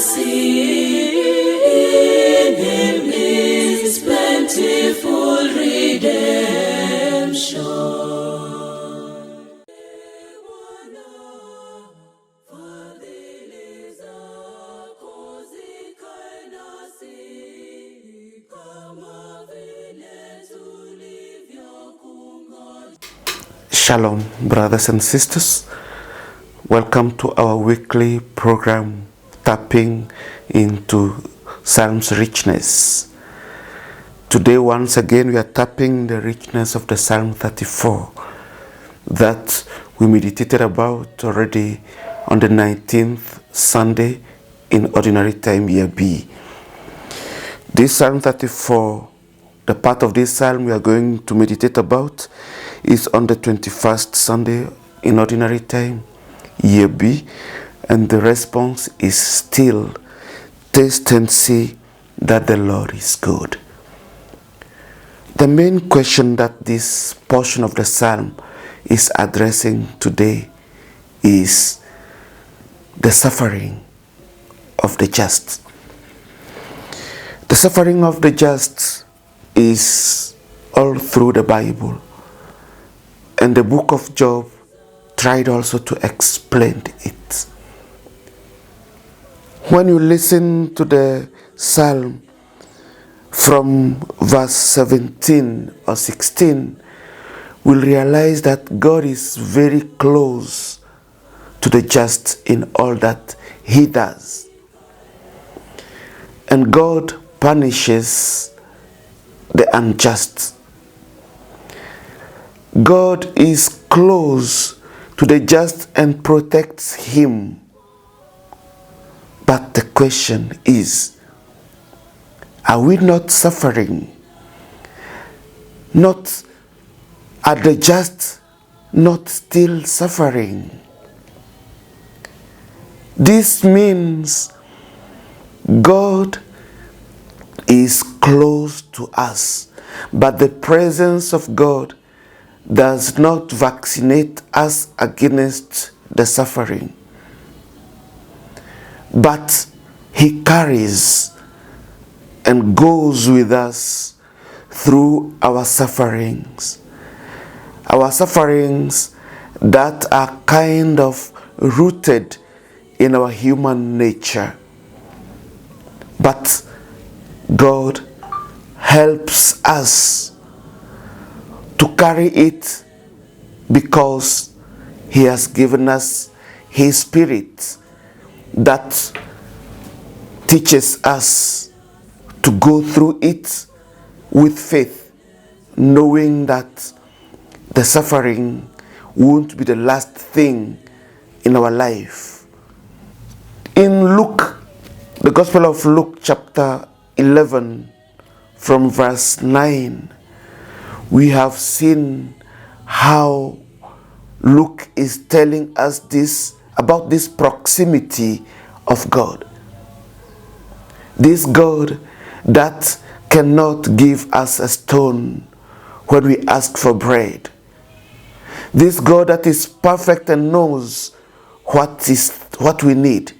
see in him his plentiful redemption. Shalom, brothers and sisters. Welcome to our weekly program, Tapping into Psalm's Richness. Today, once again, we are tapping the richness of the Psalm 34 that we meditated about already on the 19th Sunday in Ordinary Time, Year B. This Psalm 34, the part of this psalm we are going to meditate about is on the 21st Sunday in Ordinary Time, Year B, and the response is still, taste and see that the Lord is good. The main question that this portion of the psalm is addressing today is the suffering of the just. The suffering of the just is all through the Bible. And the book of Job tried also to explain it. When you listen to the psalm from verse 17 or 16, we'll realize that God is very close to the just in all that he does. And God punishes the unjust. God is close to the just and protects him. But the question is, are we not suffering? Not are the just not still suffering? This means God is close to us, but the presence of God does not vaccinate us against the suffering, but he carries and goes with us through our sufferings that are kind of rooted in our human nature. But God helps us to carry it because he has given us his Spirit that teaches us to go through it with faith, knowing that the suffering won't be the last thing in our life. In Luke, the Gospel of Luke chapter 11 from verse 9, we have seen how Luke is telling us this about this proximity of God. This God that cannot give us a stone when we ask for bread. This God that is perfect and knows what we need.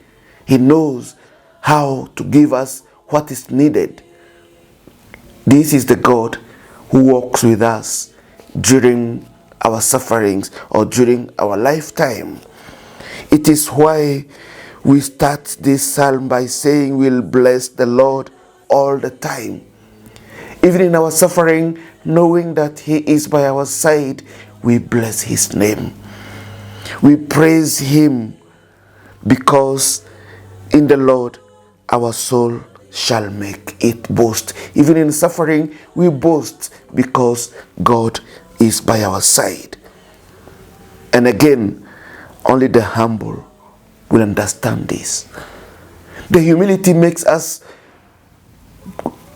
He knows how to give us what is needed. This is the God who walks with us during our sufferings or during our lifetime. It is why we start this psalm by saying we'll bless the Lord all the time. Even in our suffering, knowing that he is by our side, we bless his name. We praise him because in the Lord our soul shall make it boast. Even in suffering, we boast because God is by our side. And again, only the humble will understand this. The humility makes us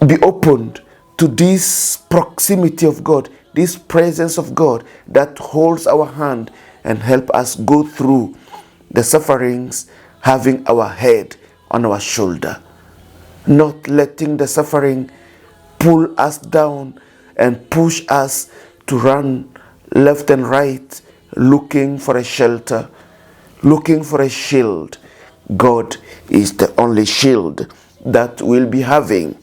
be opened to this proximity of God, this presence of God that holds our hand and help us go through the sufferings, having our head on our shoulder, not letting the suffering pull us down and push us to run left and right, looking for a shelter, looking for a shield, God is the only shield that we'll be having.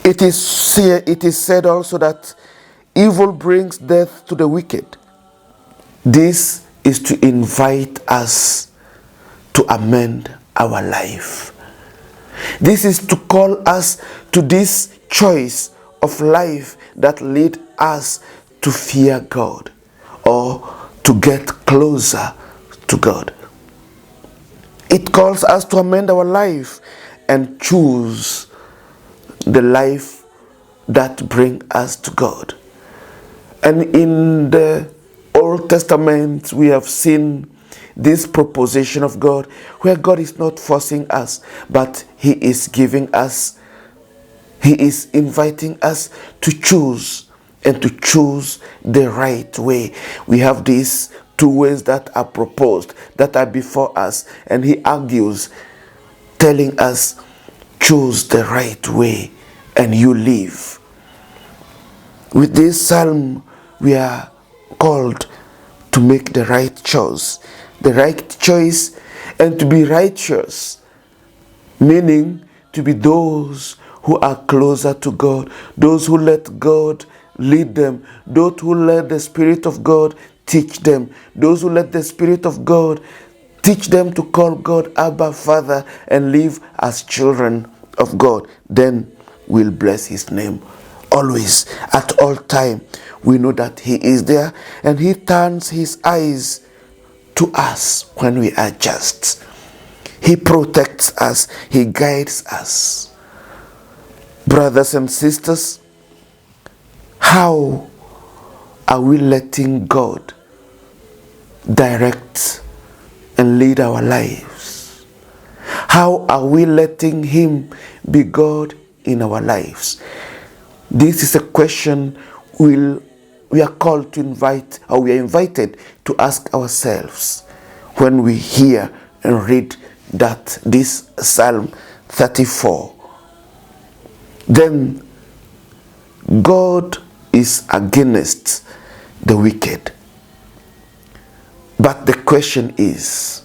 It is said also that evil brings death to the wicked. This is to invite us to amend our life. This is to call us to this choice of life that lead us to fear God or to get closer to God. It calls us to amend our life and choose the life that brings us to God. And in the Old Testament, we have seen this proposition of God where God is not forcing us, but He is giving us, He is inviting us to choose and to choose the right way. We have these two ways that are proposed, that are before us, and He argues, telling us, choose the right way and you live. With this psalm, we are called to make the right choice, and to be righteous, meaning to be those who are closer to God, those who let God lead them, those who let the Spirit of God teach them, those who let the Spirit of God teach them to call God Abba, Father, and live as children of God. Then we'll bless His name. Always, at all time, we know that He is there and He turns His eyes to us when we are just. He protects us, He guides us. Brothers and sisters, how are we letting God direct and lead our lives? How are we letting Him be God in our lives? This is a question we are called to invite, or we are invited to ask ourselves when we hear and read this Psalm 34. Then God is against the wicked. But the question is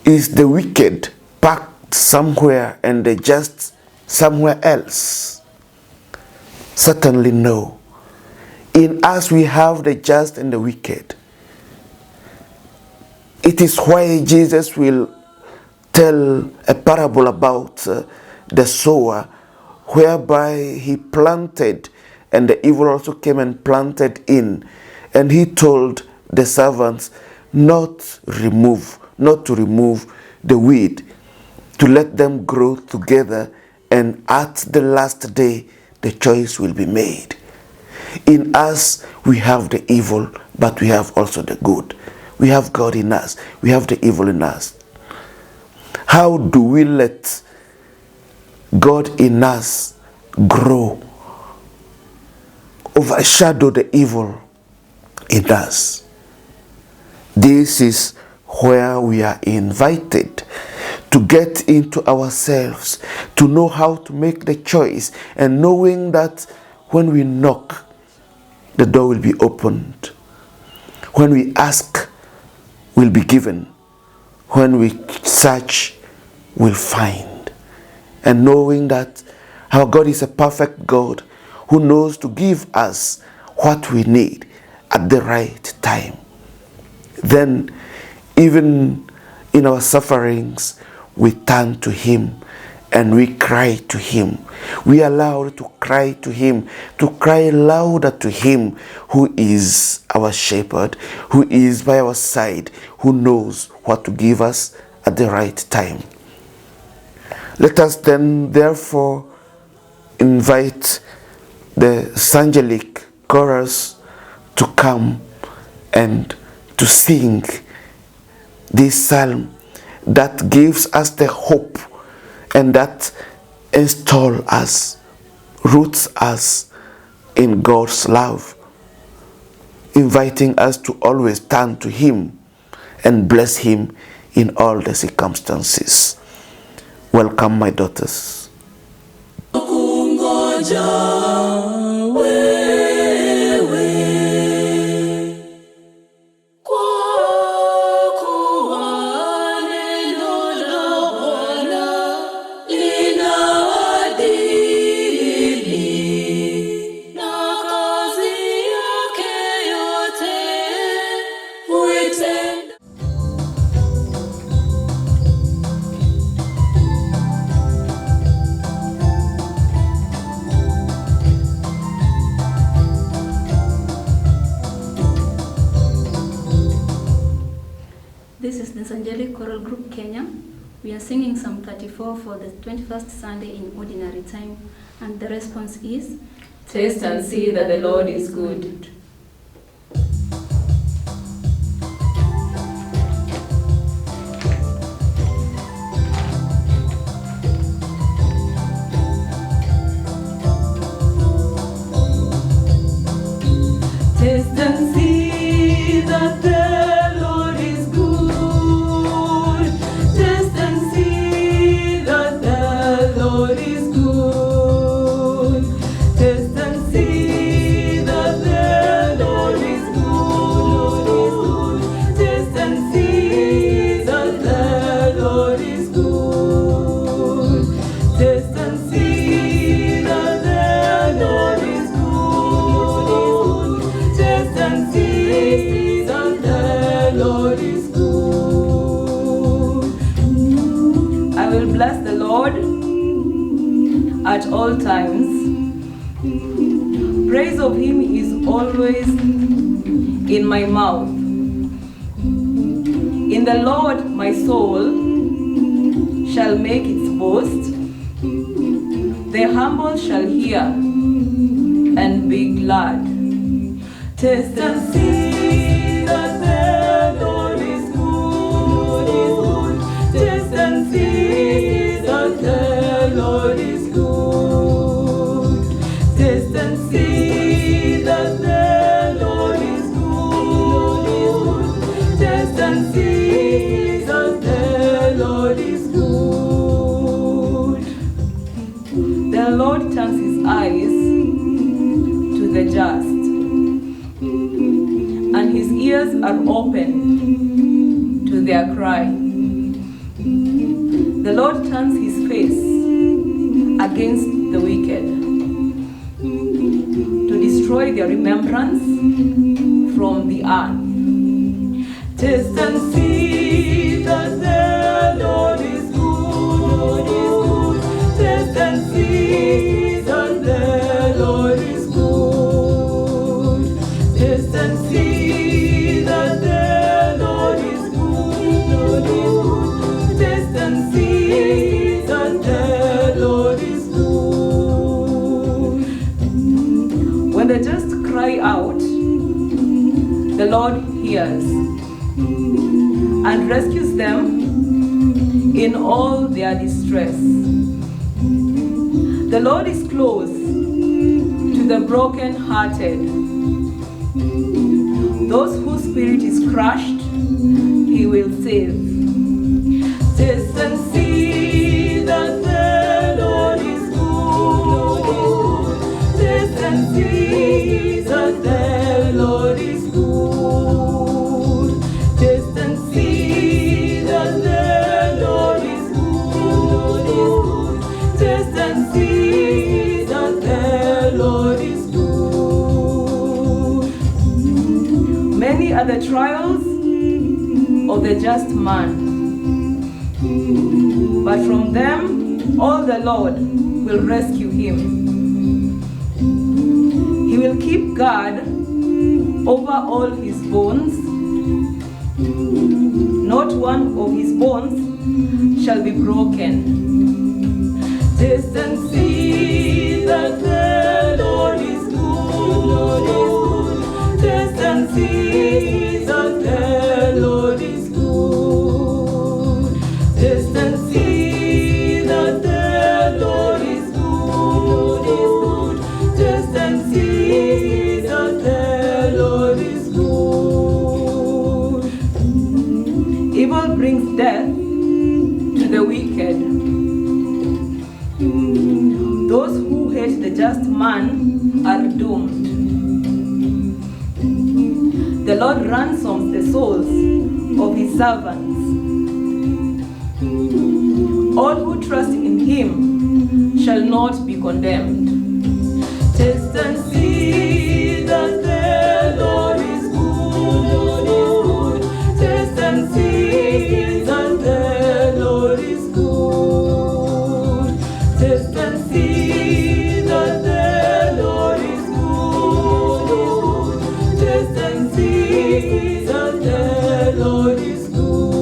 the wicked packed somewhere and the just somewhere else? Certainly no. In us we have the just and the wicked. It is why Jesus will tell a parable about the sower, whereby he planted and the evil also came and planted in. And he told the servants not to remove the weed, to let them grow together, and at the last day the choice will be made. In us we have the evil, but we have also the good. We have God in us, we have the evil in us. How do we let God in us grow, overshadow the evil in us? This is where we are invited to get into ourselves, to know how to make the choice, and knowing that when we knock, the door will be opened. When we ask, we'll be given. When we search, we'll find. And knowing that our God is a perfect God who knows to give us what we need at the right time. Then, even in our sufferings, we turn to Him and we cry to Him. We are allowed to cry to Him, to cry louder to Him who is our shepherd, who is by our side, who knows what to give us at the right time. Let us then therefore invite the Sangelic chorus to come and to sing this psalm that gives us the hope and that installs us, roots us in God's love, inviting us to always turn to Him and bless Him in all the circumstances. Welcome, my daughters. Kungoja wewe kwa kuwa This is the Angelic Choral Group Kenya. We are singing Psalm 34 for the 21st Sunday in Ordinary Time, and the response is, Taste and see that the Lord is good. Taste and see that the Lord is good. Taste and see that the Lord is good. Taste and see that the Lord is good. Taste and see that the Lord is good. Taste and see that the Lord is good. Taste and see that the Lord is good. I will bless the Lord at all times. Praise of him is always in my mouth. In the Lord my soul shall make its boast. The humble shall hear and be glad. Taste and see that the Lord is good. Taste and see that the Lord is good. Taste and see that the Lord is good. Taste and see that the Lord is good. The Lord turns his eyes to the just, and his ears are open to their cry. The Lord turns his face against the wicked, to destroy their remembrance from the earth. Taste and see that the Lord is good. Taste and see that the Lord is good. Taste and see that the Lord is good. Taste and see that the Lord is good. When the just cry out, the Lord hears and rescues them in all their distress. The Lord is close to the broken-hearted. Those whose spirit is crushed, he will save. Taste and see that the Lord is good. Taste and see that the Lord is good. Taste and see that the Lord is good. Taste and see that the Lord is good. Many are the trials of the just man, but from them all the Lord will rescue him. He will keep guard over all his bones. Not one of his bones shall be broken. Taste and see that the Lord is good. Taste and see that the Lord is good. Taste and see that the Lord is good. Taste and see that the Lord is good. Evil brings death to the wicked. Those who hate the just man are doomed. The Lord ransoms the souls of his servants. All who trust in him shall not be condemned. Taste and see that the Lord is good. Taste and see that the Lord is good. Taste and see that the Lord is good. Taste and see that the Lord is good.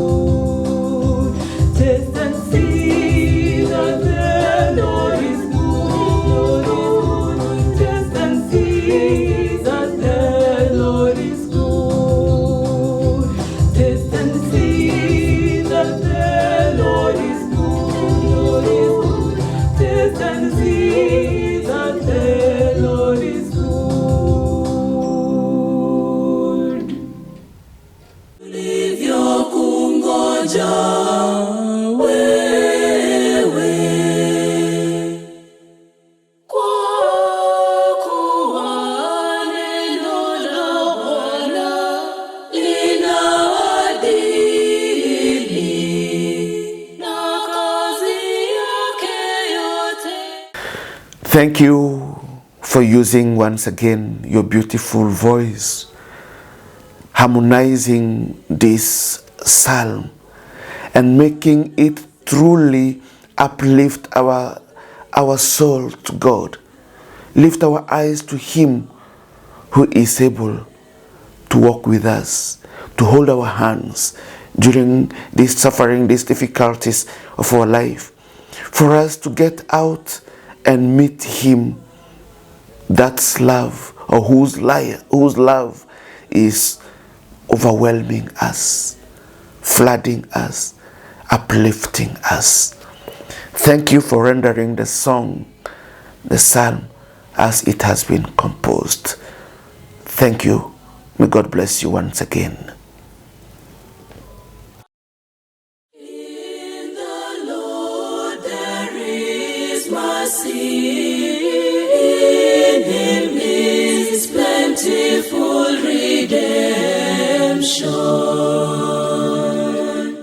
Thank you for using once again your beautiful voice, harmonizing this psalm and making it truly uplift our soul to God. Lift our eyes to Him who is able to walk with us, to hold our hands during this suffering, these difficulties of our life, for us to get out and meet Him, that's love, or whose love is overwhelming us, flooding us, uplifting us. Thank you for rendering the song, the psalm, as it has been composed. Thank you. May God bless you once again. In the Lord there is mercy, in Him is plentiful redemption.